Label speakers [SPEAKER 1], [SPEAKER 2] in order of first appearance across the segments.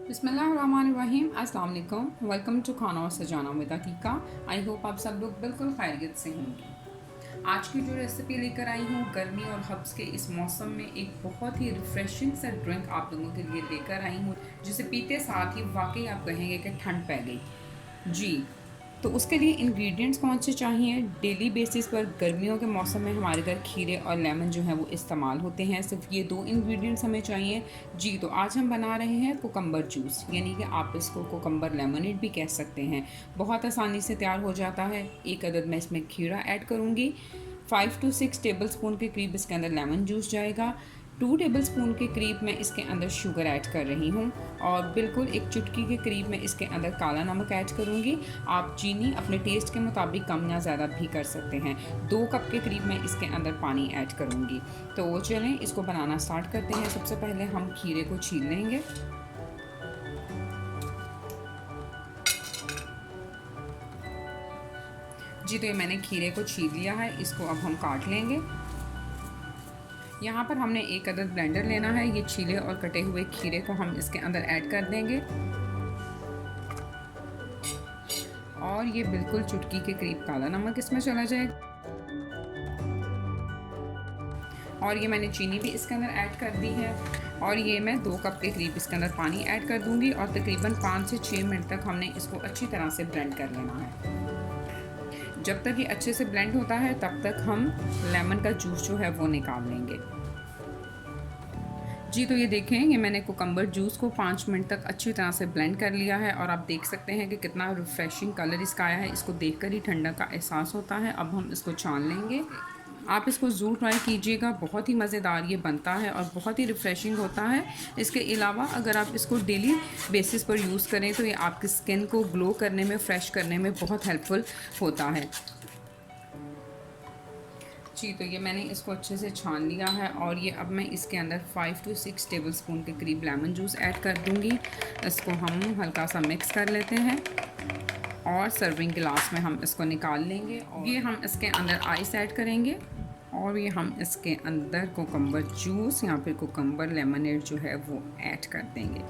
[SPEAKER 1] बिस्मिल्लाहिर्रहमानिर्रहीम, अस्सलाम वालेकुम। वेलकम टू खाना और सजाना विद अकीका। आई होप आप सब लोग बिल्कुल खैरियत से होंगे। आज की जो रेसिपी लेकर आई हूँ, गर्मी और हब्स के इस मौसम में एक बहुत ही रिफ्रेशिंग सा ड्रिंक आप लोगों के लिए लेकर आई हूँ, जिसे पीते साथ ही वाकई आप कहेंगे कि ठंड पै गई। जी, तो उसके लिए इंग्रेडिएंट्स कौन से चाहिए? डेली बेसिस पर गर्मियों के मौसम में हमारे घर खीरे और लेमन जो है वो इस्तेमाल होते हैं। सिर्फ ये दो इंग्रेडिएंट्स हमें चाहिए। जी, तो आज हम बना रहे हैं कुकम्बर जूस, यानी कि आप इसको कुकम्बर लेमनेड भी कह सकते हैं। बहुत आसानी से तैयार हो जाता है। एक अदद मैं इसमें खीरा ऐड करूँगी। 5 to 6 टेबल स्पून के करीब इसके अंदर लेमन जूस जाएगा। 2 टेबल स्पून के करीब मैं इसके अंदर शुगर ऐड कर रही हूँ और बिल्कुल एक चुटकी के करीब मैं इसके अंदर काला नमक ऐड करूँगी। आप चीनी अपने टेस्ट के मुताबिक कम या ज़्यादा भी कर सकते हैं। 2 कप के करीब मैं इसके अंदर पानी ऐड करूँगी। तो चलें इसको बनाना स्टार्ट करते हैं। सबसे पहले हम खीरे को छील लेंगे। जी, तो ये मैंने खीरे को छील लिया है। इसको अब हम काट लेंगे। यहाँ पर हमने एक अदद ब्लेंडर लेना है। ये छीले और कटे हुए खीरे को हम इसके अंदर ऐड कर देंगे और ये बिल्कुल चुटकी के करीब काला नमक इसमें चला जाएगा और ये मैंने चीनी भी इसके अंदर ऐड कर दी है और ये मैं 2 कप के करीब इसके अंदर पानी ऐड कर दूंगी और तकरीबन 5 से 6 मिनट तक हमने इसको अच्छी तरह से ब्लेंड कर लेना है। जब तक ये अच्छे से ब्लेंड होता है तब तक हम लेमन का जूस जो है वो निकाल लेंगे। जी, तो ये देखें, ये मैंने कुकम्बर जूस को 5 मिनट तक अच्छी तरह से ब्लेंड कर लिया है और आप देख सकते हैं कि कितना रिफ़्रेशिंग कलर इसका आया है। इसको देखकर ही ठंडा का एहसास होता है। अब हम इसको छान लेंगे। आप इसको ज़रूर ट्राई कीजिएगा, बहुत ही मज़ेदार ये बनता है और बहुत ही रिफ़्रेशिंग होता है। इसके अलावा अगर आप इसको डेली बेसिस पर यूज़ करें तो ये आपकी स्किन को ग्लो करने में, फ्रेश करने में बहुत हेल्पफुल होता है। जी, तो ये मैंने इसको अच्छे से छान लिया है और ये अब मैं इसके अंदर 5 to 6 टेबल स्पून के करीब लेमन जूस ऐड कर दूँगी। इसको हम हल्का सा मिक्स कर लेते हैं और सर्विंग गिलास में हम इसको निकाल लेंगे और ये हम इसके अंदर आइस ऐड करेंगे और ये हम इसके अंदर कुकम्बर जूस या फिर कुकम्बर लेमनेड जो है वो ऐड कर देंगे।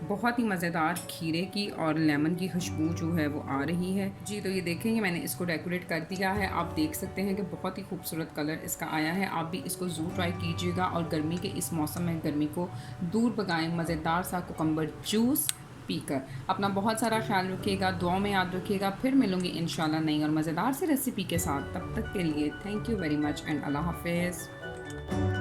[SPEAKER 1] बहुत ही मज़ेदार खीरे की और लेमन की खुशबू जो है वो आ रही है। जी, तो ये देखेंगे मैंने इसको डेकोरेट कर दिया है। आप देख सकते हैं कि बहुत ही खूबसूरत कलर इसका आया है। आप भी इसको ज़रूर ट्राई कीजिएगा और गर्मी के इस मौसम में गर्मी को दूर भगाएं मज़ेदार सा कुकम्बर जूस पीकर। अपना बहुत सारा ख्याल रखिएगा, दुआओं में याद रखिएगा। फिर मिलूंगी इंशाल्लाह नई और मज़ेदार सी रेसिपी के साथ। तब तक के लिए thank you very much and अल्लाह हाफिज़।